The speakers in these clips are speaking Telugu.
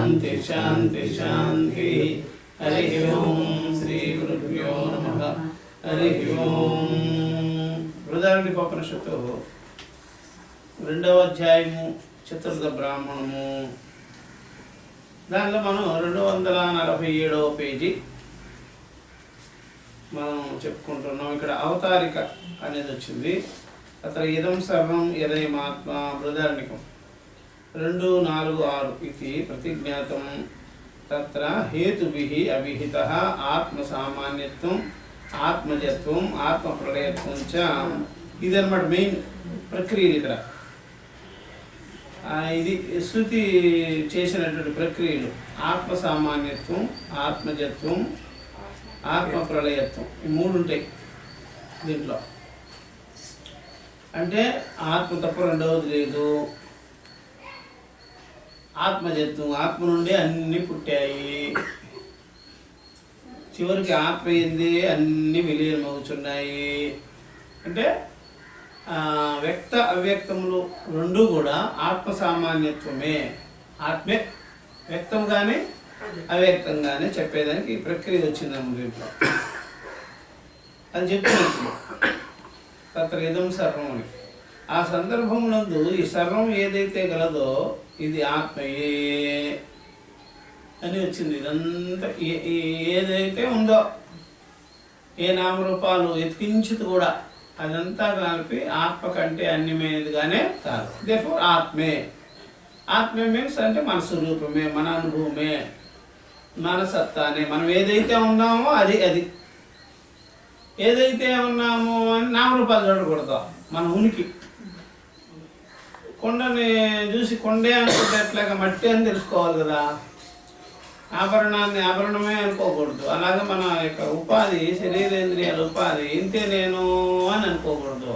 శాంతి శాంతి శాంతి. హరి ఓం. శ్రీ గురుభ్యో నమః. హరి ఓం. బృహదారణ్యకోపనిషత్తు 2వ అధ్యాయము చతుర్థ బ్రాహ్మణము. దానిలో మనం 247వ పేజీ మనం చెప్పుకుంటున్నాం. ఇక్కడ అవతారిక అనేది వచ్చింది. అത്ര ఇదం సర్వం యదయమాత్మ. బృహదారణ్యకం 2:4-6 ఇది ప్రతిజ్ఞాతం. తత్ర హేతుభిః అభిహితః ఆత్మ సామాన్యత్వం, ఆత్మజత్వం, ఆత్మ ప్రళయత్వం చ. ఇదన్నమాట మెయిన్ ప్రక్రియలు ఇక్కడ. ఇది శృతి చేసినటువంటి ప్రక్రియలు. ఆత్మ సామాన్యత్వం, ఆత్మజత్వం, ఆత్మ ప్రళయత్వం, ఈ 3 ఉంటాయి దీంట్లో. అంటే ఆత్మ తప్ప రెండవది లేదు. ఆత్మజత్వం, ఆత్మ నుండి అన్నీ పుట్టాయి. చివరికి ఆత్మ ఏంది అన్నీ విలీనమవుతున్నాయి. అంటే వ్యక్త అవ్యక్తములు రెండు కూడా ఆత్మ సామాన్యత్వమే. ఆత్మే వ్యక్తంగానే అవ్యక్తంగానే చెప్పేదానికి ఈ ప్రక్రియ వచ్చిందమ్మ దీంట్లో. అది చెప్తున్నప్పుడు తత్ర ఇదం సర్వం అని. ఆ సందర్భమునందు ఈ సర్వం ఏదైతే గలదో ఇది ఆత్మయే అని వచ్చింది. ఇదంతా ఏదైతే ఉందో, ఏ నామరూపాలు ఎతికించుతూ కూడా అదంతా కలిపి ఆత్మ కంటే అన్యమైనదిగానే కాదు. దేర్ఫోర్ ఆత్మే. ఆత్మే మీన్స్ అంటే మన స్వరూపమే, మన అనుభవమే, మన సత్తానే. మనం ఏదైతే ఉన్నామో అది అది ఏదైతే ఉన్నామో అని నామరూపాలు చూడకూడదు. మన ఉనికి. కొండని చూసి కొండే అనుకుంటే ఎట్లాగా మట్టి అని తెలుసుకోవాలి కదా. ఆభరణాన్ని ఆభరణమే అనుకోకూడదు. అలాగే మన యొక్క ఉపాధి, శరీరేంద్రియాల ఉపాధి ఇంతే నేను అని అనుకోకూడదు.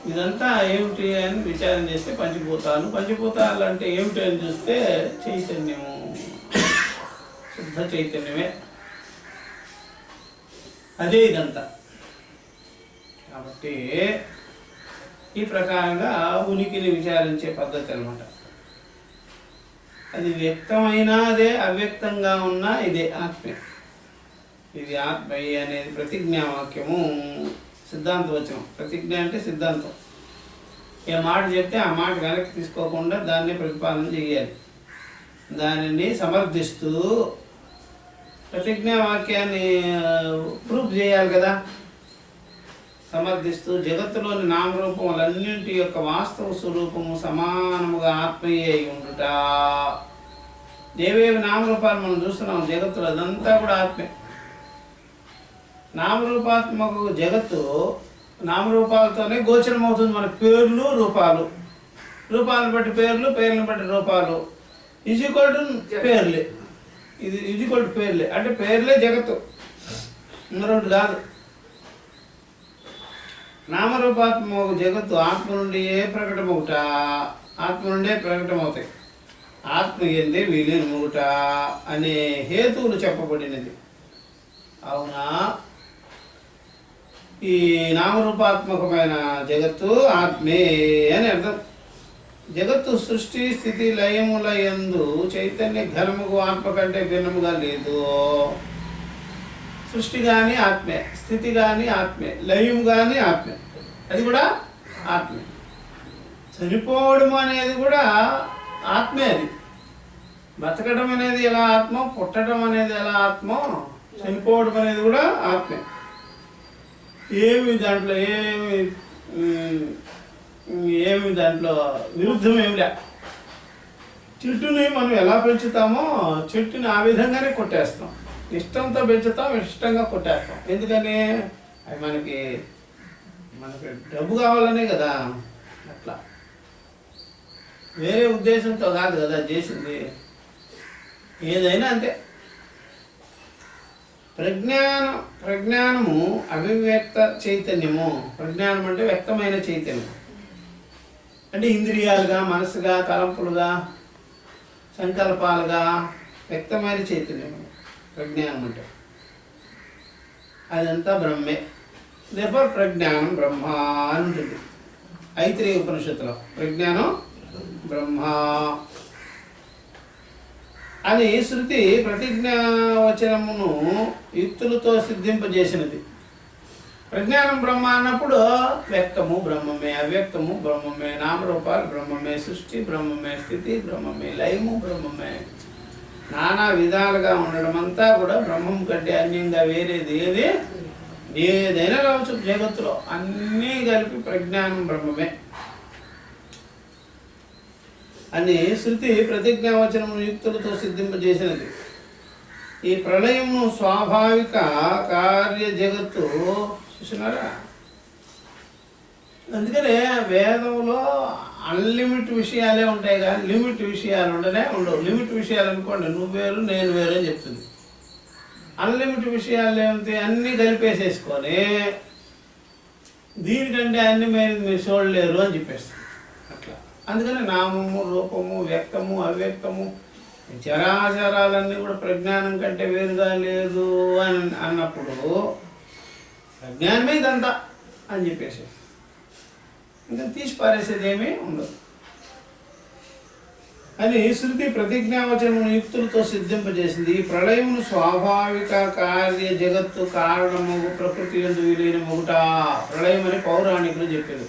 ఇదంతా ఏమిటి అని విచారం చేస్తే పంచభూతాలు. పంచభూతాలు అంటే ఏమిటి అని చూస్తే చైతన్యము, శుద్ధ చైతన్యమే. అదే ఇదంతా. కాబట్టి ఈ ప్రకారంగా ఉనికిని విచారించే పద్ధతి అన్నమాట. అది వ్యక్తమైనా అదే, అవ్యక్తంగా ఉన్నా ఇదే ఆత్మే. ఇది ఆత్మయే అనేది ప్రతిజ్ఞావాక్యము, సిద్ధాంత వచనం. ప్రతిజ్ఞ అంటే సిద్ధాంతం. ఏ మాట చెప్తే ఆ మాట వెనక్కి తీసుకోకుండా దాన్ని ప్రతిపాదన చేయాలి. దానిని సమర్థిస్తూ ప్రతిజ్ఞావాక్యాన్ని ప్రూఫ్ చేయాలి కదా. సమర్థిస్తూ జగత్తులోని నామరూపములన్నింటి యొక్క వాస్తవ స్వరూపము సమానముగా ఆత్మయే అయి ఉండుట. ఏవేవి నామరూపాలు మనం చూస్తున్నాం జగత్తులో, అదంతా కూడా ఆత్మే. నామరూపాత్మక జగత్తు నామరూపాలతోనే గోచరం అవుతుంది. మన పేర్లు, రూపాలు, రూపాలను బట్టి పేర్లు, పేర్లను బట్టి రూపాలు. ఈజ్ఈక్వల్ టు పేర్లే. ఇది ఈజ్ఈక్వల్ టు పేర్లే. అంటే పేర్లే జగత్తు, మరొకటి కాదు. నామరూపాత్మక జగత్తు ఆత్మ నుండి ప్రకటమవుట, ఆత్మ నుండే ప్రకటమవుతాయి. ఆత్మ ఎందే విలీనమవుట అనే హేతువులు చెప్పబడినది. అవునా, ఈ నామరూపాత్మకమైన జగత్తు ఆత్మే అని అర్థం. జగత్తు సృష్టి స్థితి లయముల యందు చైతన్య ఘనముకు ఆత్మ కంటే భిన్నముగా లేదు. సృష్టి కానీ ఆత్మే, స్థితి కానీ ఆత్మే, లయం కానీ ఆత్మే, అది కూడా ఆత్మే. చనిపోవడం అనేది కూడా ఆత్మే. అది బతకడం అనేది ఎలా ఆత్మో, పుట్టడం అనేది ఎలా ఆత్మో, చనిపోవడం అనేది కూడా ఆత్మే. దాంట్లో ఏమి దాంట్లో విరుద్ధం ఏమిలే. చెట్టుని మనం ఎలా పెంచుతామో చెట్టుని ఆ విధంగానే కొట్టేస్తాం. ఇష్టంతో పెంచుతాం, ఇష్టంగా కొట్టేస్తాం. ఎందుకని అది మనకి డబ్బు కావాలనే కదా. అట్లా వేరే ఉద్దేశంతో కాదు కదా చేసింది. ఏదైనా అంతే. ప్రజ్ఞానము అభివ్యక్త చైతన్యము. ప్రజ్ఞానం అంటే వ్యక్తమైన చైతన్యం. అంటే ఇంద్రియాలుగా, మనసుగా, తలంపులుగా, సంకల్పాలుగా వ్యక్తమైన చైతన్యం ప్రజ్ఞానం అంటే. అదంతా బ్రహ్మే. దేర్ఫోర్ ప్రజ్ఞానం బ్రహ్మ అని ఉంటుంది. ఐత్రేయ ఉపనిషత్తులో ప్రజ్ఞానం బ్రహ్మ. అని శృతి ప్రతిజ్ఞావచనమును యుక్తులతో సిద్ధింపజేసినది. ప్రజ్ఞానం బ్రహ్మ అన్నప్పుడు వ్యక్తము బ్రహ్మమే, అవ్యక్తము బ్రహ్మమే, నామరూపాలు బ్రహ్మమే, సృష్టి బ్రహ్మమే, స్థితి బ్రహ్మమే, లయము బ్రహ్మమే, నానా విధాలుగా ఉండడం అంతా కూడా బ్రహ్మం కంటే అన్యంగా వేరేది ఏదైనా కావచ్చు జగత్తులో, అన్నీ కలిపి ప్రజ్ఞానం బ్రహ్మమే అని శృతి ప్రతిజ్ఞావచనము యుక్తులతో సిద్ధింపజేసినది. ఈ ప్రళయము స్వాభావిక కార్య జగత్తు చూసినారా. అందుకనే వేదంలో అన్లిమిట్ విషయాలే ఉంటాయి కానీ లిమిట్ విషయాలు ఉండవు. లిమిట్ విషయాలు అనుకోండి, నువ్వు వేరు నేను వేరు అని చెప్తుంది. అన్లిమిట్ విషయాలు ఏమిటి, అన్నీ కలిపేసేసుకొని దీనికంటే అన్ని మీరు చూడలేరు అని చెప్పేస్తుంది. అట్లా అందుకని నామము, రూపము, వ్యక్తము, అవ్యక్తము, చరాచరాలన్నీ కూడా ప్రజ్ఞానం కంటే వేరుగా లేదు అని అన్నప్పుడు ప్రజ్ఞానమే ఇదంతా అని చెప్పేసి ఇంకా తీసి పారేసేది ఏమీ ఉండదు అని శృతి ప్రతిజ్ఞావచనము యుక్తులతో సిద్ధింపజేసింది. ఈ ప్రళయమును స్వాభావిక కార్య జగత్తు కారణము ప్రకృతి యందు విలీనమగుట. ప్రళయం అని పౌరాణికులు చెప్పారు.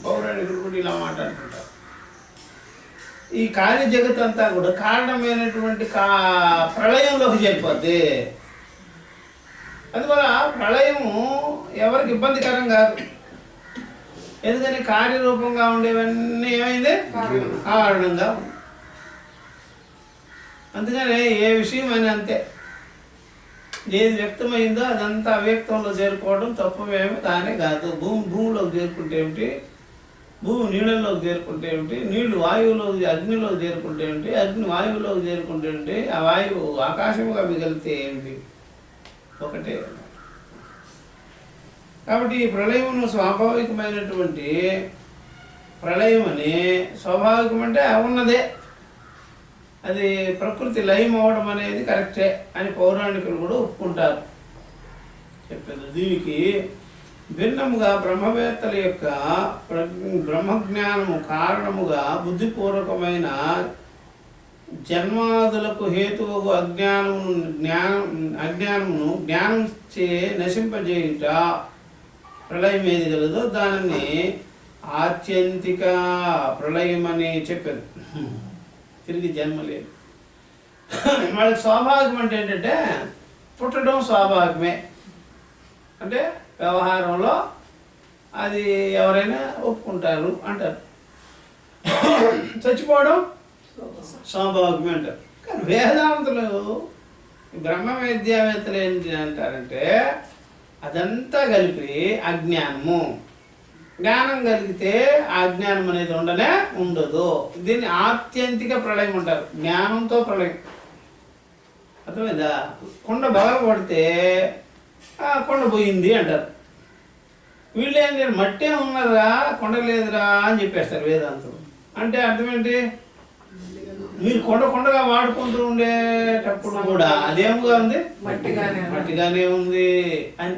పౌరాణికులు కూడా ఇలా మాట్లాడుకుంటారు. ఈ కార్య జగత్ అంతా కూడా కారణమైనటువంటి ప్రళయంలోకి చేరిపోద్ది. అందువల్ల ప్రళయము ఎవరికి ఇబ్బందికరం కాదు. ఎందుకని కార్యరూపంగా ఉండేవన్నీ ఏమైంది కారణంగా ఉంది. అందుకనే ఏ విషయం అని అంతే, ఏది వ్యక్తమైందో అదంతా అవ్యక్తంలో చేరుకోవడం తప్పమేమి కానే కాదు. భూమిలోకి చేరుకుంటే ఏమిటి, భూమి నీళ్ళలోకి చేరుకుంటే ఏమిటి, నీళ్లు వాయువులోకి అగ్నిలోకి చేరుకుంటే ఏమిటి, అగ్ని వాయువులోకి చేరుకుంటే ఏమిటి, ఆ వాయువు ఆకాశముగా మిగిలితే ఏమిటి, ఒకటే. కాబట్టి ఈ ప్రళయమును స్వాభావికమైనటువంటి ప్రళయం అని, స్వాభావికం అంటే ఉన్నదే, అది ప్రకృతి లయం అవ్వడం అనేది కరెక్టే అని పౌరాణికులు కూడా ఒప్పుకుంటారు చెప్పారు. దీనికి భిన్నముగా బ్రహ్మవేత్తల యొక్క బ్రహ్మజ్ఞానము కారణముగా బుద్ధిపూర్వకమైన జన్మాదులకు హేతువుకు అజ్ఞానమును జ్ఞానం చే నశింపజేయుట ప్రళయం ఏది కలదో దానిని ఆత్యంతిక ప్రళయం అని చెప్పారు. తిరిగి జన్మ లేదు. వాళ్ళకి స్వాభావికం అంటే ఏంటంటే పుట్టడం స్వాభావికమే, అంటే వ్యవహారంలో అది ఎవరైనా ఒప్పుకుంటారు అంటారు. చచ్చిపోవడం స్వాభావికమే అంటారు. కానీ వేదాంతులు బ్రహ్మ విద్యావేత్తలు ఏంటి అంటారంటే అదంతా కలిపి అజ్ఞానము, జ్ఞానం కలిగితే ఆ అజ్ఞానం అనేది ఉండదు. దీన్ని ఆత్యంతిక ప్రళయం అంటారు. జ్ఞానంతో ప్రళయం అర్థమైందా. కొండ పడితే కొండ పోయింది అంటారు. వీళ్ళు ఏం లేదు, మట్టే ఉన్నదా కొండ లేదురా అని చెప్పేస్తారు వేదాంతులు. అంటే అర్థమేంటి, మీరు కొండగా వాడుకుంటూ ఉండేటప్పుడు కూడా అదేముగా ఉంది, మట్టిగానే ఉంది అని.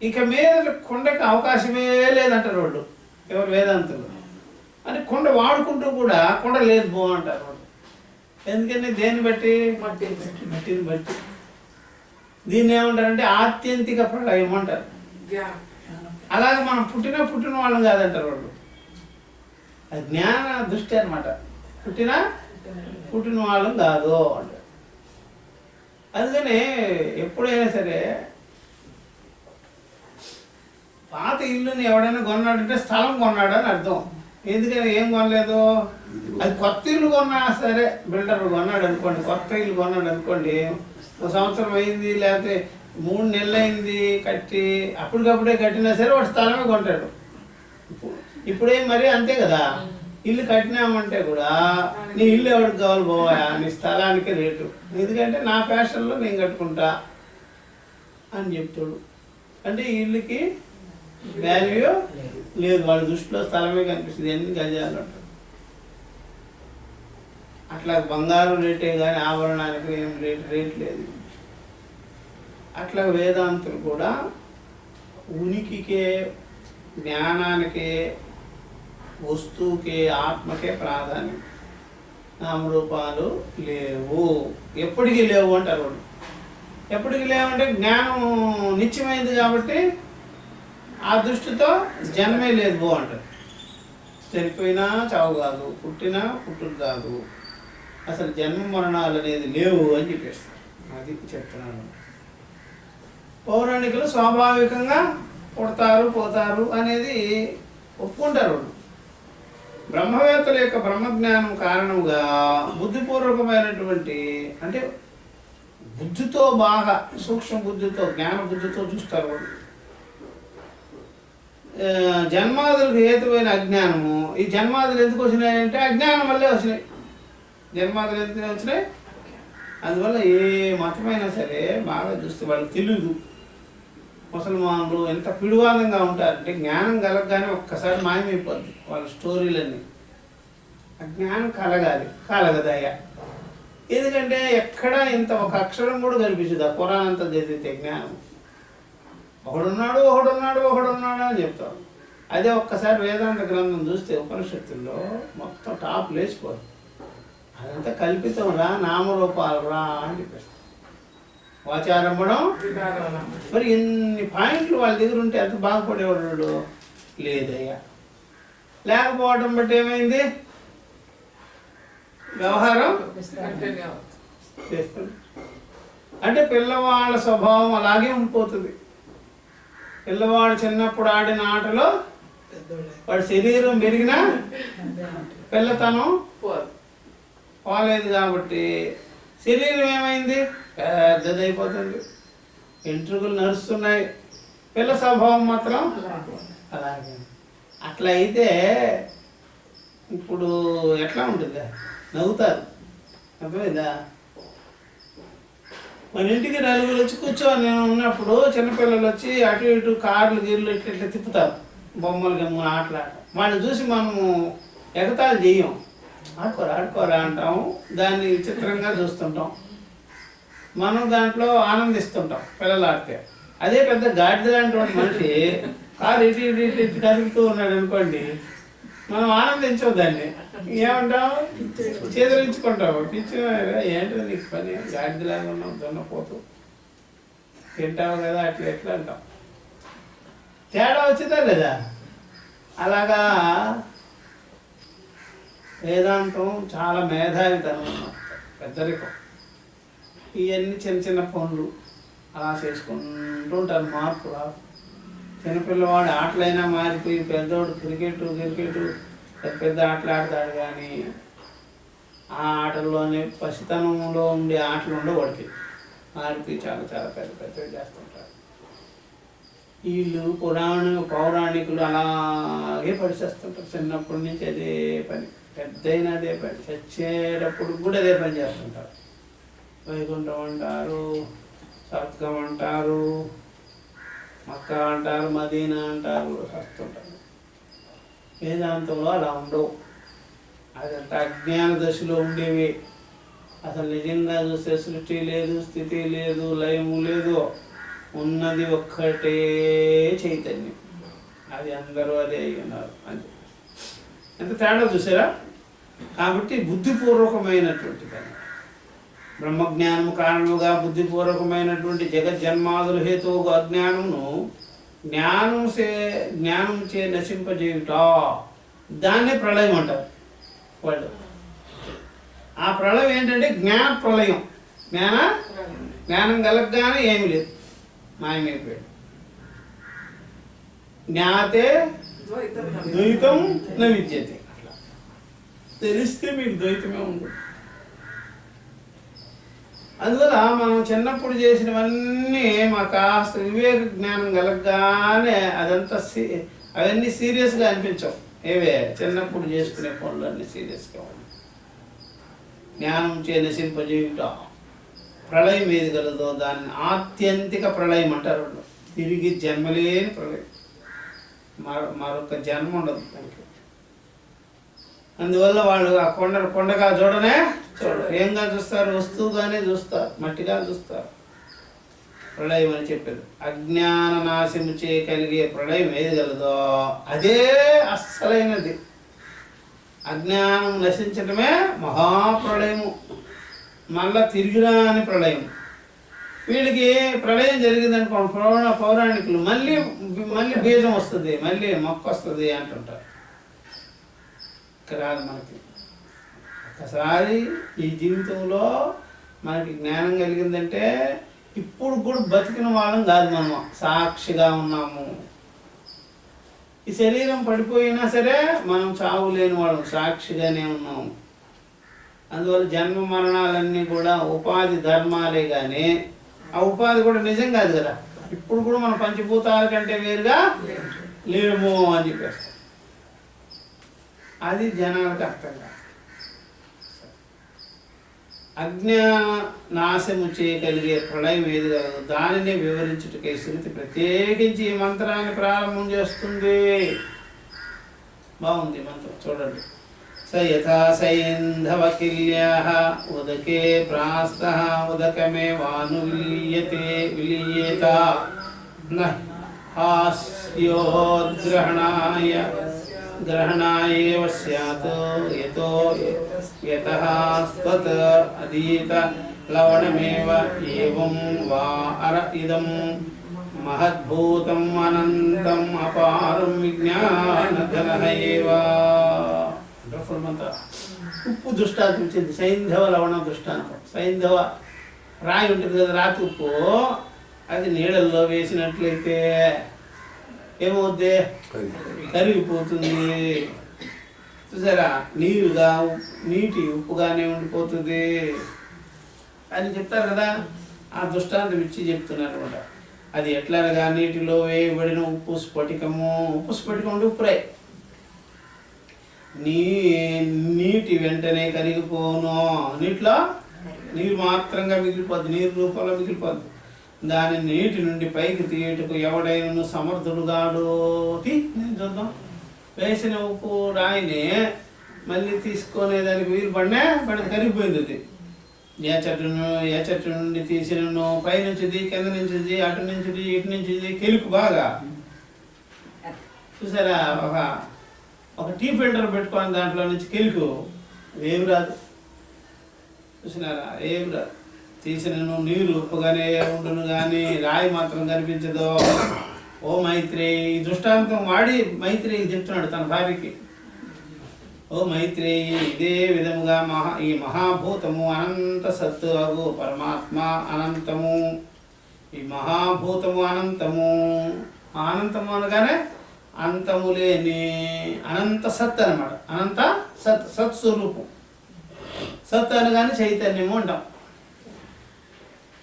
ఇక మీద కొండకి అవకాశమే లేదంటారు వాళ్ళు, ఎవరు వేదాంతులు. అంటే కొండ వాడుకుంటూ కూడా కొండ లేదు బో అంటారు వాళ్ళు. ఎందుకని దేన్ని బట్టి, మట్టిని బట్టి. దీన్ని ఏమంటారంటే ఆత్యంతిక ప్రళయం అంటారు. అలాగే మనం పుట్టిన వాళ్ళం కాదంటారు వాళ్ళు. అది జ్ఞాన దృష్టి అనమాట. పుట్టిన వాళ్ళం కాదు అంటారు. అందుకని ఎప్పుడైనా సరే పాత ఇల్లుని ఎవడైనా కొన్నాడంటే స్థలం కొన్నాడని అర్థం. ఎందుకని ఏం కొనలేదు, అది కొత్త ఇల్లు కొన్నా సరే, బిల్డర్ కొన్నాడు అనుకోండి, కొత్త ఇల్లు కొన్నాడు అనుకోండి, 1 సంవత్సరం అయింది లేకపోతే 3 నెలలు అయింది కట్టి, అప్పటికప్పుడే కట్టినా సరే వాడు స్థలమే కొంటాడు. ఇప్పుడేం మరి అంతే కదా, ఇల్లు కట్టినామంటే కూడా నీ ఇల్లు ఎవరికి కావాలి పోవా, నీ స్థలానికి రేటు, ఎందుకంటే నా ఫ్యాషన్లో నేను కట్టుకుంటా అని చెప్తాడు. అంటే ఈ ఇల్లుకి వాల్యూ లేదు, వాళ్ళ దృష్టిలో స్థలమే కనిపిస్తుంది, ఎన్ని గజాలు అంటారు. అట్లా బంగారం రేటే కానీ ఆభరణానికి ఏం రేట్ లేదు. అట్లా వేదాంతులు కూడా ఉనికికే, జ్ఞానానికే, వస్తువుకే, ఆత్మకే ప్రాధాన్యం. నామరూపాలు లేవు, ఎప్పటికీ లేవు అంటారు వాళ్ళు. ఎప్పటికీ లేవంటే జ్ఞానం నిత్యమైంది కాబట్టి ఆ దృష్టితో జన్మే లేదు అంటారు. చనిపోయినా చావు కాదు, పుట్టినా పుట్టుడు కాదు, అసలు జన్మ మరణాలు అనేది లేవు అని చెప్పేస్తారు. అది చెప్తున్నాను. పౌరాణికులు స్వాభావికంగా పుడతారు పోతారు అనేది ఒప్పుకుంటారు వాళ్ళు. బ్రహ్మవేత్తల యొక్క బ్రహ్మజ్ఞానం కారణంగా బుద్ధిపూర్వకమైనటువంటి, అంటే బుద్ధితో బాగా సూక్ష్మ బుద్ధితో జ్ఞాన బుద్ధితో చూస్తారు వాళ్ళు. జన్మాదులకు హేతువైన అజ్ఞానము, ఈ జన్మాదులు ఎందుకు వచ్చినాయంటే అజ్ఞానం వల్లే వచ్చినాయి. జన్మాదులు ఎందుకు వచ్చినాయి? అందువల్ల ఏ మతమైనా సరే బాగా చూస్తే వాళ్ళకి తెలియదు. ముసల్మానులు ఎంత పిడివాదంగా ఉంటారంటే జ్ఞానం కలగగానే ఒక్కసారి మాయమైపోద్ది వాళ్ళ స్టోరీలన్నీ. అజ్ఞానం కలగాలి, కలగదయ్యా. ఎందుకంటే ఎక్కడ ఇంత ఒక అక్షరం కూడా కనిపించదు ఆ పురాణం అంతా చదివితే. జ్ఞానం ఒకడున్నాడు ఒకడున్నాడు ఒకడున్నాడు అని చెప్తాం. అదే ఒక్కసారి వేదాంత గ్రంథం చూస్తే ఉపనిషత్తుల్లో మొత్తం టాప్ లేచిపోతుంది. అదంతా కల్పితం రా, నామరూపాలు రా అని చెప్పేస్తాం. వాచారంభడం. మరి ఇన్ని పాయింట్లు వాళ్ళ దగ్గర ఉంటే ఎంత బాగుపడేవాడు లేదయ్యా. లేకపోవడం బట్టి ఏమైంది? వ్యవహారం చేస్తుంది. అంటే పిల్లవాళ్ళ స్వభావం అలాగే ఉండిపోతుంది. పిల్లవాడు చిన్నప్పుడు ఆడిన ఆటలో వాడి శరీరం పెరిగినా పిల్లతనం పోలేదు కాబట్టి శరీరం ఏమైంది? పెద్దదైపోతుంది, వెంట్రుకలు నడుస్తున్నాయి. పిల్ల స్వభావం మాత్రం అలాగే. అట్లా అయితే ఇప్పుడు ఎట్లా ఉంటుందా? నవ్వుతారు, అర్థమైందా? మన ఇంటికి నలుగురు వచ్చి కూర్చొని నేను ఉన్నప్పుడు చిన్నపిల్లలు వచ్చి అటు ఇటు కార్లు గీర్లు ఇట్లా ఇట్లా తిప్పుతారు, బొమ్మలు గమ్ములు ఆటలాట. వాళ్ళని చూసి మనము ఎగతాళి చెయ్యం, ఆడుకోరా ఆడుకోరా అంటాము. దాన్ని విచిత్రంగా చూస్తుంటాం, మనం దాంట్లో ఆనందిస్తుంటాం పిల్లలు ఆడితే. అదే పెద్ద గాడిద లాంటి మనిషి కారు ఇటు ఇటు ఇటు ఇటు కదులుతూ ఉన్నాడు అనుకోండి, మనం ఆనందించవు దాన్ని. ఏమంటాం? చేదరించుకుంటావు. పిచ్చిన ఏంటో నీకు పని, గాడిదలాగా ఉన్నావు, దున్నపోతూ తింటావు కదా, అట్లా ఎట్లా అంటాం. తేడా వచ్చిందా లేదా? అలాగా వేదాంతం చాలా మేధావితనం అన్నమాట, పెద్దరికం. ఇవన్నీ చిన్న చిన్న పనులు అలా చేసుకుంటూ ఉంటారు. మార్పు రాదు. చిన్నపిల్లవాడు ఆటలైనా మారిపోయి పెద్దోడు క్రికెట్ పెద్ద పెద్ద ఆటలు ఆడతాడు, కానీ ఆ ఆటల్లోనే పసితనంలో ఉండే ఆటలు ఉండవు. వాడికి మారిపోయి చాలా చాలా పెద్ద పెద్దవి చేస్తుంటారు. వీళ్ళు పౌరాణికులు అలాగే పడిచేస్తుంటారు. చిన్నప్పటి నుంచి అదే పని, పెద్దయినా అదే పని, చచ్చేటప్పుడు కూడా అదే పని చేస్తుంటారు. వైకుంఠం అంటారు, స్వర్గం అంటారు, మక్కా అంటారు, మదీనా అంటారు, వస్తుంటారు. వేదాంతంలో అలా ఉండవు. అదంతా అజ్ఞాన దశలో ఉండేవి. అసలు నిజంగా చూస్తే సృష్టి లేదు, స్థితి లేదు, లయము లేదు, ఉన్నది ఒక్కటే చైతన్యం. అది అందరూ అదే ఉన్నారు అని ఎంత తేడా చూసారా? కాబట్టి బుద్ధిపూర్వకమైనటువంటి దాన్ని, బ్రహ్మజ్ఞానము కారణముగా బుద్ధిపూర్వకమైనటువంటి జగజ్జన్మాదుల హేతువుగా అజ్ఞానమును జ్ఞానం చే నశింపజేయుట, దాన్నే ప్రళయం అంటారు వాళ్ళు. ఆ ప్రళయం ఏంటంటే జ్ఞాన ప్రళయం. జ్ఞానం కలగగానే ఏమి లేదు, మాయమైపోయాడు. జ్ఞాతే ద్వైతం న విద్యతే. అట్లా తెలిస్తే మీకు ద్వైతమే ఉండదు. అందువల్ల మనం చిన్నప్పుడు చేసినవన్నీ మాకు కాస్త వివేక జ్ఞానం కలగగానే అవన్నీ సీరియస్గా అనిపించవు. ఏవే చిన్నప్పుడు చేసుకునే పనులు అన్నీ సీరియస్గా ఉన్నాయి. జ్ఞానం చే నశింపజేయుట, ప్రళయం ఏది కలదో దాన్ని ఆత్యంతిక ప్రళయం అంటారు. తిరిగి జన్మలేని ప్రళయం, మరొక జన్మ ఉండదు దానికి. అందువల్ల వాళ్ళు ఆ కొండగా చూడరు. ఏంగా చూస్తారు? వస్తువుగానే చూస్తారు, మట్టిగా చూస్తారు. ప్రళయం అని చెప్పారు. అజ్ఞాన నాశము చే కలిగే ప్రళయం ఏది కలదో అదే అస్సలైనది. అజ్ఞానం నశించడమే మహాప్రళయము, మళ్ళా తిరిగిరాని ప్రళయం. వీళ్ళకి ప్రళయం జరిగిందనుకోండి, పౌరాణికులు మళ్ళీ మళ్ళీ బీజం వస్తుంది, మళ్ళీ మొక్క వస్తుంది అంటుంటారు. రాదు మనకి. ఒకసారి ఈ జీవితంలో మనకి జ్ఞానం కలిగిందంటే ఇప్పుడు కూడా బతికిన వాళ్ళం కాదు, మనం సాక్షిగా ఉన్నాము. ఈ శరీరం పడిపోయినా సరే మనం చావు లేని వాళ్ళం, సాక్షిగానే ఉన్నాము. అందువల్ల జన్మ మరణాలన్నీ కూడా ఉపాధి ధర్మాలే కానీ ఆ ఉపాధి కూడా నిజం కాదు కదా. ఇప్పుడు కూడా మనం పంచభూతాల కంటే వేరుగా లేము అని చెప్పేస్తాం. అది జనాలకు అర్థం కాదు. అజ్ఞాన నాశము చేయగలిగే ప్రళయం ఏది కలదు, దానిని వివరించుటకై శృతి ప్రత్యేకించి ఈ మంత్రాన్ని ప్రారంభం చేస్తుంది. బాగుంది మంత్రం, చూడండి. స యథా సైంధవకిల్యాః ఉదకే ప్రాస్తః ఉదకమేవాను విలీయేత న హాస్యోద్గ్రహణాయేవ స్యాత్ యతో యతః త్వత్ అధీత లవణమేవ ఏవం వా అర ఇదం మహద్భూతం అనంతం అపారం విజ్ఞానఘనః ఏవ. ఉప్పు దృష్టాంతం ఇచ్చింది, సైంధవ లవణ దృష్టాంతం. సైంధవ రాయి ఉంటుంది కదా, రాతి ఉప్పు, అది నీళ్ళల్లో వేసినట్లయితే ఏమవుద్ది? కరిగిపోతుంది. చూసారా, నీటి ఉప్పుగానే ఉండిపోతుంది అని చెప్తారు కదా. ఆ దృష్టాంతం ఇచ్చి చెప్తున్నారు అనమాట. అది ఎట్లనగా నీటిలో వేయబడిన ఉప్పు స్ఫటికము, ఉప్పు స్ఫటికం అంటే ఉప్పురాయి, నీటి వెంటనే కరిగిపోను. నీటిలో నీరు మాత్రంగా మిగిలిపోద్ది, నీరు రూపంలో మిగిలిపోద్ది. దాని నీటి నుండి పైకి తీయటకు ఎవడైనా సమర్థుడుగాడు. నేను చూద్దాం, వేసిన ఉప్పు రాయిని మళ్ళీ తీసుకునేదానికి వీలు పడితే కరిగిపోయింది. అది ఏ చెట్టు నుండి తీసినను, పైనుంచిది, కింద నుంచిది, అటు నుంచిది, ఇటు నుంచిది, కెలుకు బాగా. చూసారా, ఒక టీ ఫిల్టర్ పెట్టుకొని దాంట్లో నుంచి కెలుకు ఏమి రాదు. చూసినారా, ఏమి రాదు. తీసినను నీరు ఉప్పుగానే ఉండును కానీ రాయి మాత్రం కనిపించదు. ఓ మైత్రేయి, ఈ దృష్టాంతం వాడి మైత్రేయి చెప్తున్నాడు తన భార్యకి. ఓ మైత్రేయి, ఇదే విధముగా ఈ మహాభూతము అనంత సత్తు అగు పరమాత్మ అనంతము. ఈ మహాభూతము అనంతము, అనంతము అనగానే అంతము లేని అనంత సత్ అనమాట. అనంత సత్, సత్స్వరూపం. సత్ అనగానే చైతన్యము అంటాం.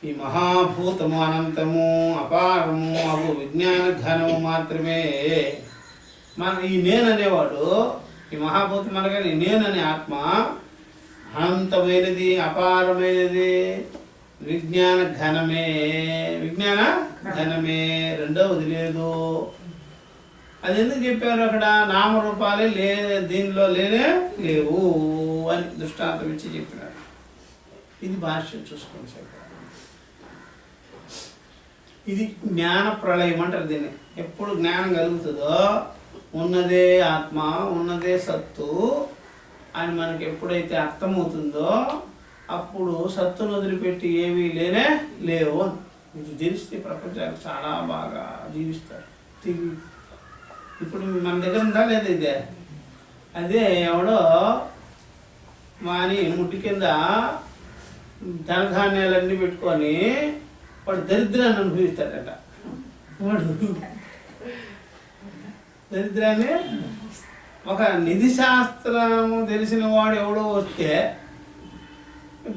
ఈ మహాభూతము అనంతము అపారము అవు విజ్ఞాన ఘనము మాత్రమే. ఈ నేను అనేవాడు, ఈ మహాభూతం అనగానే నేననే ఆత్మ అనంతమైనది, అపారమైనది, విజ్ఞాన ఘనమే. విజ్ఞాన ఘనమే, రెండవది లేదు. అది ఎందుకు చెప్పారు అక్కడ? నామరూపాలే దీనిలో లేనే లేవు అని దృష్టాంతం ఇచ్చి చెప్పినారు. ఇది భాష్యం చూసుకోండి సార్. ఇది జ్ఞాన ప్రళయం అంటారు దీన్ని. ఎప్పుడు జ్ఞానం కలుగుతుందో ఉన్నదే ఆత్మ, ఉన్నదే సత్తు అని మనకి ఎప్పుడైతే అర్థమవుతుందో అప్పుడు సత్తును వదిలిపెట్టి ఏమీ లేనే లేవు. ఇది తెలిస్తే ప్రపంచానికి చాలా బాగా జీవిస్తారు. ఇప్పుడు మన దగ్గర ఉందా లేదా? ఇదే అదే ఎవడో మాని ముట్టి కింద ధనధాన్యాలన్నీ పెట్టుకొని వాడు దరిద్రాన్ని అనుభవిస్తాడట. వాడు దరిద్రాన్ని, ఒక నిధి శాస్త్రం తెలిసిన వాడు ఎవడో వస్తే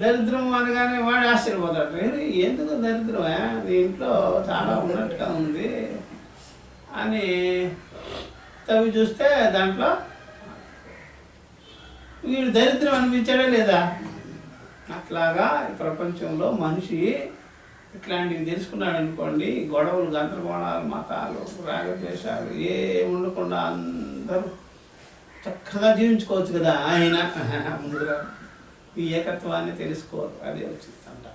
దరిద్రం అనగానే వాడు ఆశ్చర్యపోతాడు. ఎందుకు దరిద్రమే, నీ ఇంట్లో చాలా ఉన్నట్టుగా ఉంది అని తవ్వి చూస్తే దాంట్లో వీడు దరిద్రం అనిపించాడే లేదా? అట్లాగా ఈ ప్రపంచంలో మనిషి ఇట్లాంటివి తెలుసుకున్నాడు అనుకోండి, గొడవలు, గందరగోళాలు, మతాలు, రాగద్వేషాలు ఏ ఉండకుండా అందరూ చక్కగా జీవించుకోవచ్చు కదా. ఆయన ముందుగా ఈ ఏకత్వాన్ని తెలుసుకోరు. అదే వచ్చిందంట.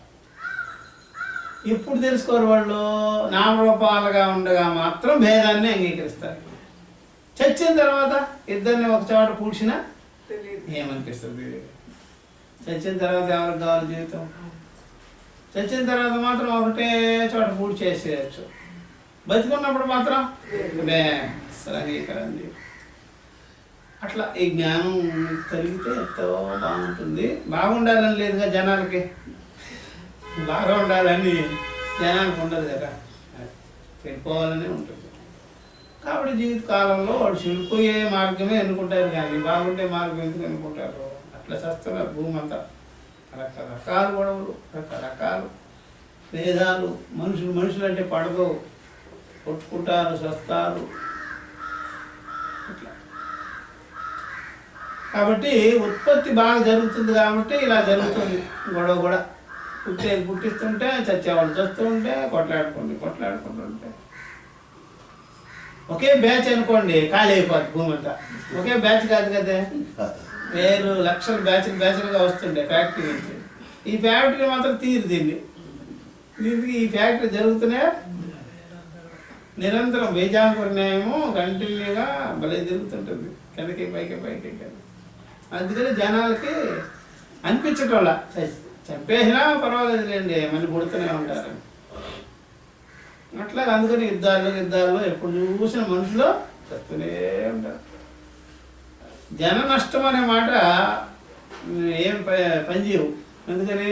ఎప్పుడు తెలుసుకోరు వాళ్ళు? నామరూపాలుగా ఉండగా మాత్రం భేదాన్ని అంగీకరిస్తారు. చచ్చిన తర్వాత ఇద్దరిని ఒక చోట పూడ్చినా ఏమనిపిస్తుంది? చచ్చిన తర్వాత ఎవరికి కావాలి జీవితం? చచ్చిన తర్వాత మాత్రం ఒకటే చోట పూర్తి చేసేయచ్చు. బతికున్నప్పుడు మాత్రం అసలు అంగీకరండి. అట్లా ఈ జ్ఞానం కలిగితే ఎంతో బాగుంటుంది. బాగుండాలని లేదుగా జనాలకి, బాగా ఉండాలని జనానికి ఉండదు కదా, వెళ్ళిపోవాలని ఉంటుంది. కాబట్టి జీవితకాలంలో వాడు చెడిపోయే మార్గమే ఎన్నుకుంటారు, కానీ బాగుండే మార్గం ఎందుకు ఎన్నుకుంటారు? అట్లా చేస్తున్నారు భూమి అంతా. రకరకాల గొడవలు, రకరకాలు భేదాలు. మనుషులు అంటే పడదు, కొట్టుకుంటారు, చస్తారు. ఇట్లా కాబట్టి ఉత్పత్తి బాగా జరుగుతుంది కాబట్టి ఇలా జరుగుతుంది గొడవ కూడా. పుట్టిస్తుంటే చచ్చేవాళ్ళు చస్తూ ఉంటే కొట్లాడుకుంటుంటే. ఒకే బ్యాచ్ అనుకోండి, ఖాళీ అయిపోద్ది భూమి అంతా. ఒకే బ్యాచ్ కాదు కదా, వేరు లక్షల బ్యాచ్లుగా వస్తుండే ఫ్యాక్టరీ నుంచి. ఈ ఫ్యాక్టరీ మాత్రం దీనికి ఈ ఫ్యాక్టరీ జరుగుతూనే నిరంతరం బీజాంకుర న్యాయము కంటిన్యూగా భలే జరుగుతుంటుంది, కిందకి పైకి. అందుకని జనాలకి అనిపించటంలా చంపేసినా పర్వాలేదులేండి, మళ్ళీ పుడుతూనే ఉంటారు. అట్లా అందుకని యుద్ధాల్లో ఎప్పుడు చూసిన మనుషులు చస్తూనే ఉంటారు. జన నష్టం అనే మాట ఏం పనిచేయవు. అందుకనే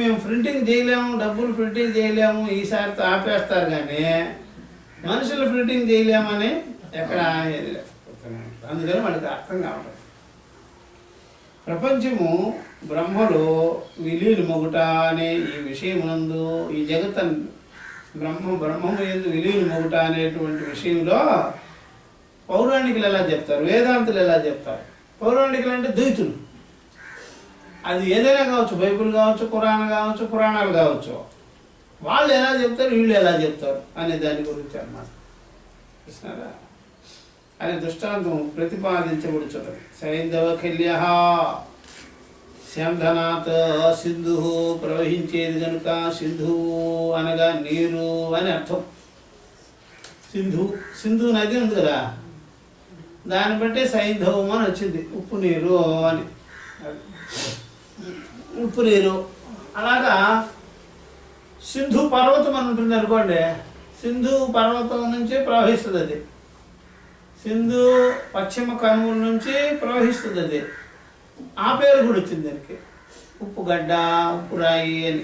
మేము ప్రింటింగ్ చేయలేము, డబ్బులు ప్రింటింగ్ చేయలేము, ఈసారితో ఆపేస్తారు, కానీ మనుషులు ప్రింటింగ్ చేయలేమని ఎక్కడ అనేది. అందుకని మనకి అర్థం కావడం. ప్రపంచము బ్రహ్మలో విలీనమొగుట అనే ఈ విషయమునందు, ఈ జగత్ బ్రహ్మము ఎందు విలీనమొగుట అనేటువంటి విషయంలో పౌరాణికులు ఎలా చెప్తారు, వేదాంతులు ఎలా చెప్తారు? పౌరాణికులు అంటే ద్వైతులు. అది ఏదైనా కావచ్చు, బైబిల్ కావచ్చు, ఖురాన్ కావచ్చు, పురాణాలు కావచ్చు. వాళ్ళు ఎలా చెప్తారు, వీళ్ళు ఎలా చెప్తారు అనే దాని గురించి అన్నమాట. చూసినారా? అనే దృష్టాంతం ప్రతిపాదించబడుచున్నది. సైంధవ ఖల్య శంధనాత్ సింధు, ప్రవహించేది కనుక సింధువు అనగా నీరు అని అర్థం. సింధు నది ఉంది కదా, దాన్ని బట్టి సైంధవం అని వచ్చింది, ఉప్పు నీరు అని. ఉప్పు నీరు అలాగా. సింధు పర్వతం అని ఉంటుంది అనుకోండి, సింధు పర్వతం నుంచి ప్రవహిస్తుంది అది. సింధు పశ్చిమ కనుమల నుంచి ప్రవహిస్తుంది అది. ఆ పేరు కూడా వచ్చింది దానికి, ఉప్పు గడ్డ, ఉప్పు రాయి అని,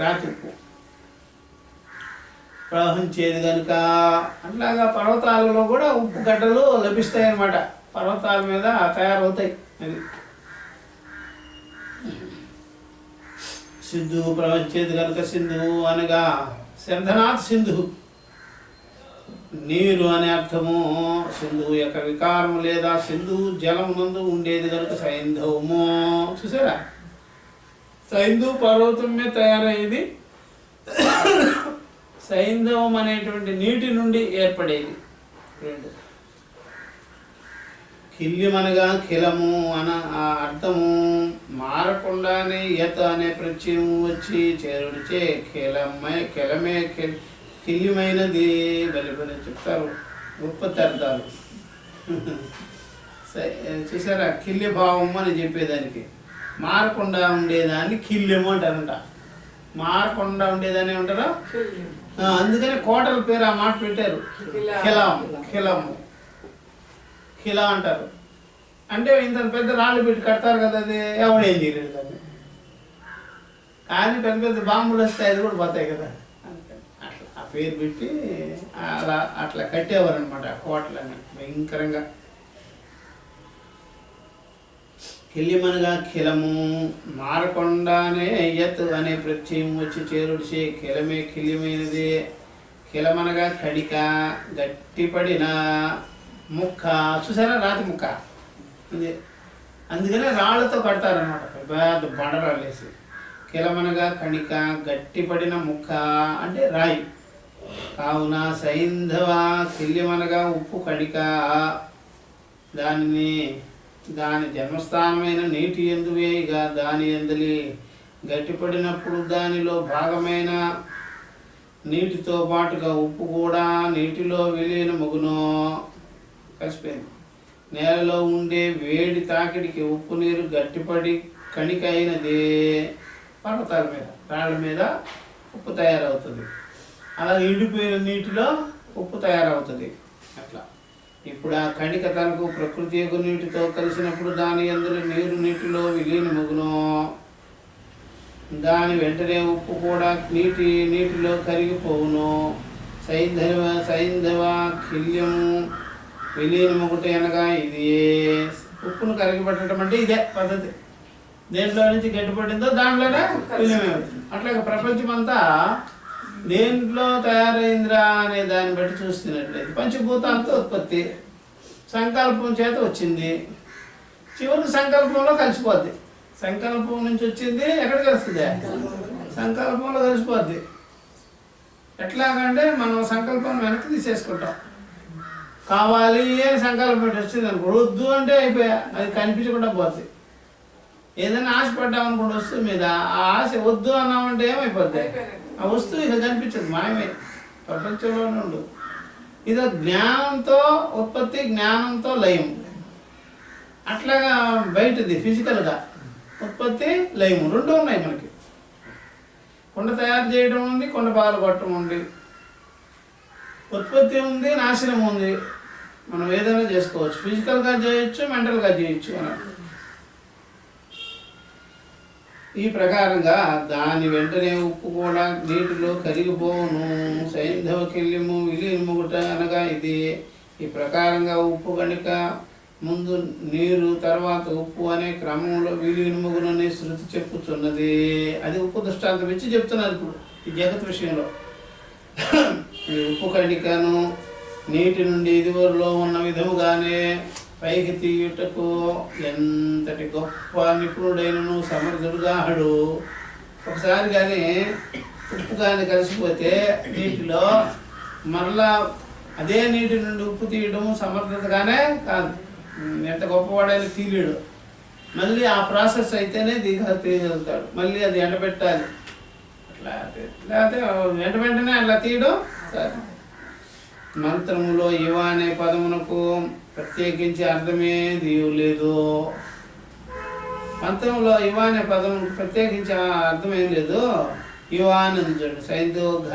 రాతి ఉప్పు ప్రవహించేది కనుక. అట్లాగా పర్వతాలలో కూడా ఉప్పు గడ్డలు లభిస్తాయి అన్నమాట, పర్వతాల మీద తయారవుతాయి. అది సింధు ప్రవహించేది కనుక సింధు అనగా శంధనాథ్ సింధు, నీరు అనే అర్థము. సింధువు యొక్క వికారము లేదా సింధువు జలమునందు ఉండేది కనుక సైంధవము. చూసారా, సైంధు పర్వతం మీద తయారయ్యేది. సైంధవం అనేటువంటి నీటి నుండి ఏర్పడేది. రెండు కిల్యమనగా కిలము అన అర్థము మారకుండానే యత అనే ప్రత్యయము వచ్చి చేరుడిచే కిలమే కిల్యమైనది. బలి చెప్తారు ఉత్పత్తి అర్థాలు. చూసారా, కిల్య భావం అని చెప్పేదానికి. మారకుండా ఉండేదాన్ని కిల్యము అంటారంట. మారకుండా ఉండేదాన్ని ఏమంటారా? అందుకని కోటల పేరు ఆ మాట పెట్టారు, ఖిలా అంటారు. అంటే ఇంత పెద్ద రాళ్ళు పెట్టి కడతారు కదా, అది ఎవడేం చేయలేదు దాన్ని. కానీ పెద్ద పెద్ద బాంబులు వస్తాయి, అది కూడా పోతాయి కదా. అట్లా ఆ పేరు పెట్టి అట్లా కట్టేవారు అనమాట కోటలని భయంకరంగా. కిల్యమనగా కిలము మారకుండానే యత్ అనే ప్రత్యయం వచ్చి చేరుడిచే కిలమే కిల్యమైనది. కిలమనగా కడిక, గట్టిపడిన ముక్క. చూసారా, రాతి ముక్క. అందుకనే రాళ్ళతో కడతారనమాట, పెద్ద బండరాళ్ళు వేసి. కిలమనగా కణిక, గట్టిపడిన ముక్క అంటే రాయి. కావున సైంధవ కిల్యమనగా ఉప్పు కడిక, దాని జన్మస్థానమైన నీటి యందు వేయగా దాని యందలి గట్టిపడినప్పుడు దానిలో భాగమైన నీటితో పాటుగా ఉప్పు కూడా నీటిలో విలీనమగును. కలిసిపోయింది. నేలలో ఉండే వేడి తాకిడికి ఉప్పు నీరు గట్టిపడి కణిక అయినది పర్వతాల మీద, రాళ్ళ మీద ఉప్పు తయారవుతుంది. అలా ఎండిపోయిన నీటిలో ఉప్పు తయారవుతుంది. అట్లా ఇప్పుడు ఆ కణిక తనకు ప్రకృతి యొక్క నీటితో కలిసినప్పుడు దాని అందులో నీరు నీటిలో విలీనమగును. దాని వెంటనే ఉప్పు కూడా నీటిలో కరిగిపోవును. సైంధవ ఖిల్యము విలీనమొకటి అనగా ఇది. ఉప్పును కరిగిపట్టడం అంటే ఇదే పద్ధతి. దేంట్లో నుంచి గట్టిపడిందో దాంట్లోనే విలీనమవుతుంది. అట్లాగే ప్రపంచమంతా దేంట్లో తయారైందిరా అనే దాన్ని బట్టి చూస్తున్నట్లయితే పంచభూతాలతో ఉత్పత్తి, సంకల్పం చేత వచ్చింది, చివరికి సంకల్పంలో కలిసిపోద్ది. సంకల్పం నుంచి వచ్చింది ఎక్కడ కలుస్తుంది? సంకల్పంలో కలిసిపోద్ది. ఎట్లాగంటే మనం సంకల్పం వెనక్కి తీసేసుకుంటాం. కావాలి అని సంకల్పం వచ్చింది అనుకో, వద్దు అంటే అయిపోయా, అది కనిపించకుండా పోద్ది. ఏదైనా ఆశపడ్డాం అనుకోండి వస్తువు మీద, ఆ ఆశ వద్దు అన్నామంటే ఏమైపోద్ది? ఆ వస్తువు ఇక కనిపించదు, మాయమే, ప్రపంచంలోనే ఉండదు. ఇది జ్ఞానంతో ఉత్పత్తి, జ్ఞానంతో లయం. అట్లాగా బయటది ఫిజికల్గా ఉత్పత్తి లయము రెండు ఉన్నాయి మనకి. కుండ తయారు చేయడం ఉంది, కుండ పాలు కొట్టడం ఉంది. ఉత్పత్తి ఉంది, నాశనం ఉంది. మనం ఏదైనా చేసుకోవచ్చు, ఫిజికల్గా చేయొచ్చు, మెంటల్గా చేయొచ్చు అన్నట్టు. ఈ ప్రకారంగా దాని వెంటనే ఉప్పు కూడా నీటిలో కరిగిపోవును. సైంధవ కిల్యము విలీనముగుట అనగా ఇది. ఈ ప్రకారంగా ఉప్పు కనుక ముందు నీరు, తర్వాత ఉప్పు అనే క్రమంలో విలీనముగునని శృతి చెప్పుచున్నది. అది ఉప్పు దృష్టాంతం ఇచ్చి చెప్తున్నారు ఇప్పుడు ఈ జగత్ విషయంలో. ఈ ఉప్పు కణికను నీటి నుండి ఇదివరలో ఉన్న విధముగానే పైకి తీయుటకు ఎంతటి గొప్ప నిపుణుడైనను సమర్థుడుగాడు. ఒకసారి కానీ ఉప్పు కానీ కలిసిపోతే నీటిలో మరలా అదే నీటి నుండి ఉప్పు తీయడం సమర్థతగానే కాదు. ఎంత గొప్పవాడైనా తీయలేడు. మళ్ళీ ఆ ప్రాసెస్ అయితేనే తీయగలుగుతాడు. మళ్ళీ అది ఎండబెట్టాలి. అట్లా లేకపోతే వెంటనే అట్లా తీయడం కాదు. మంత్రములో ఇవ అనే పదమునకు ప్రత్యేకించి అర్థమే లేదు. మంత్రంలో ఇవ అనే పదమునకు ప్రత్యేకించి అర్థమేం లేదు. ఇవ అని చూడండి, సైంధోఘన.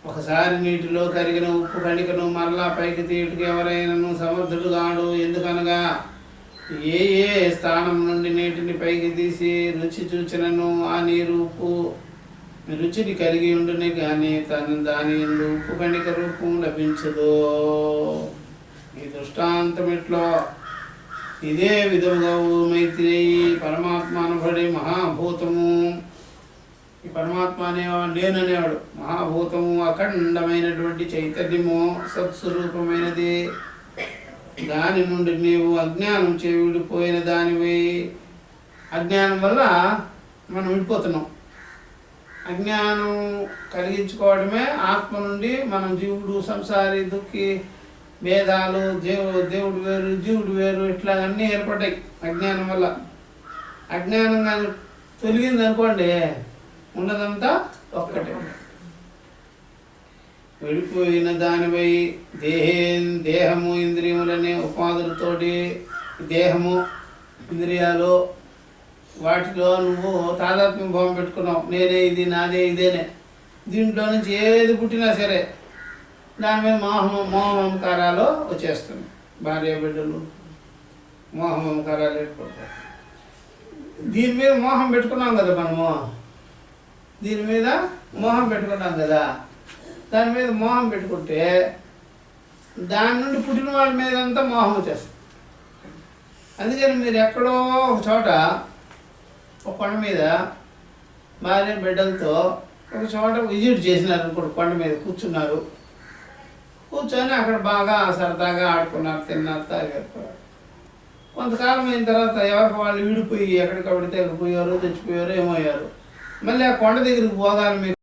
ఒకసారి నీటిలో కరిగిన ఉప్పు కణికను మరలా పైకి తీయుటకు ఎవరైనాను సమర్థుడు కాడు. ఎందుకనగా ఏ స్థానం నుండి నీటిని పైకి తీసి రుచి చూచినను ఆ నీరు ఉప్పు రుచిని కలిగి ఉండునే కానీ దాని ఉప్పు కణిక రూపం లభించదు. ఈ దృష్టాంతం ఇట్లో ఇదే విధముగా మైత్రేయి పరమాత్మ అనబడే మహాభూతము. ఈ పరమాత్మ అనేవాడు నేననేవాడు మహాభూతము, అఖండమైనటువంటి చైతన్యము, సత్స్వరూపమైనది. దాని నుండి నీవు అజ్ఞానం విడిపోయిన దానివి. అజ్ఞానం వల్ల మనం విడిపోతున్నాం. అజ్ఞానం కలిగించుకోవడమే ఆత్మ నుండి మనం జీవుడు, సంసారి, దుఃఖి, భేదాలు, దేవుడు వేరు, జీవుడు వేరు, ఇట్లా అన్నీ ఏర్పడ్డాయి అజ్ఞానం వల్ల. అజ్ఞానం కానీ తొలగింది అనుకోండి, ఉన్నదంతా ఒక్కటే. విడిపోయిన దానిపై దేహము ఇంద్రియములనే ఉపాధులతోటి, దేహము ఇంద్రియాలు వాటిలో నువ్వు తాదాత్మ్యం భావం పెట్టుకున్నావు. నేనే ఇది, నాదే, ఇదేనే. దీంట్లో నుంచి ఏది పుట్టినా సరే దాని మీద మోహమకారాలు వచ్చేస్తుంది. భార్య బిడ్డలు మోహమకారాలు ఏర్పడతాయి. దీని మీద మోహం పెట్టుకున్నాం కదా మనము, దీని మీద మోహం పెట్టుకున్నాం కదా. దాని మీద మోహం పెట్టుకుంటే దాని నుండి పుట్టిన వాళ్ళ మీద అంతా మోహం వచ్చేస్తుంది. అందుకని మీరు ఎక్కడో ఒక చోట ఒక కొండ మీద భార్య బిడ్డలతో ఒక చోట విజిట్ చేసినారు అనుకోండి, కొండ మీద కూర్చున్నారు. కూర్చొని అక్కడ బాగా సరదాగా ఆడుకున్నారు, తిన్నారు, తాగారు. కొంతకాలం అయిన తర్వాత ఎవరికి వాళ్ళు విడిపోయి ఎక్కడికక్కడ తెగిపోయారు, తెచ్చిపోయారు, ఏమయ్యారు. మళ్ళీ ఆ కొండ దగ్గరికి పోగానే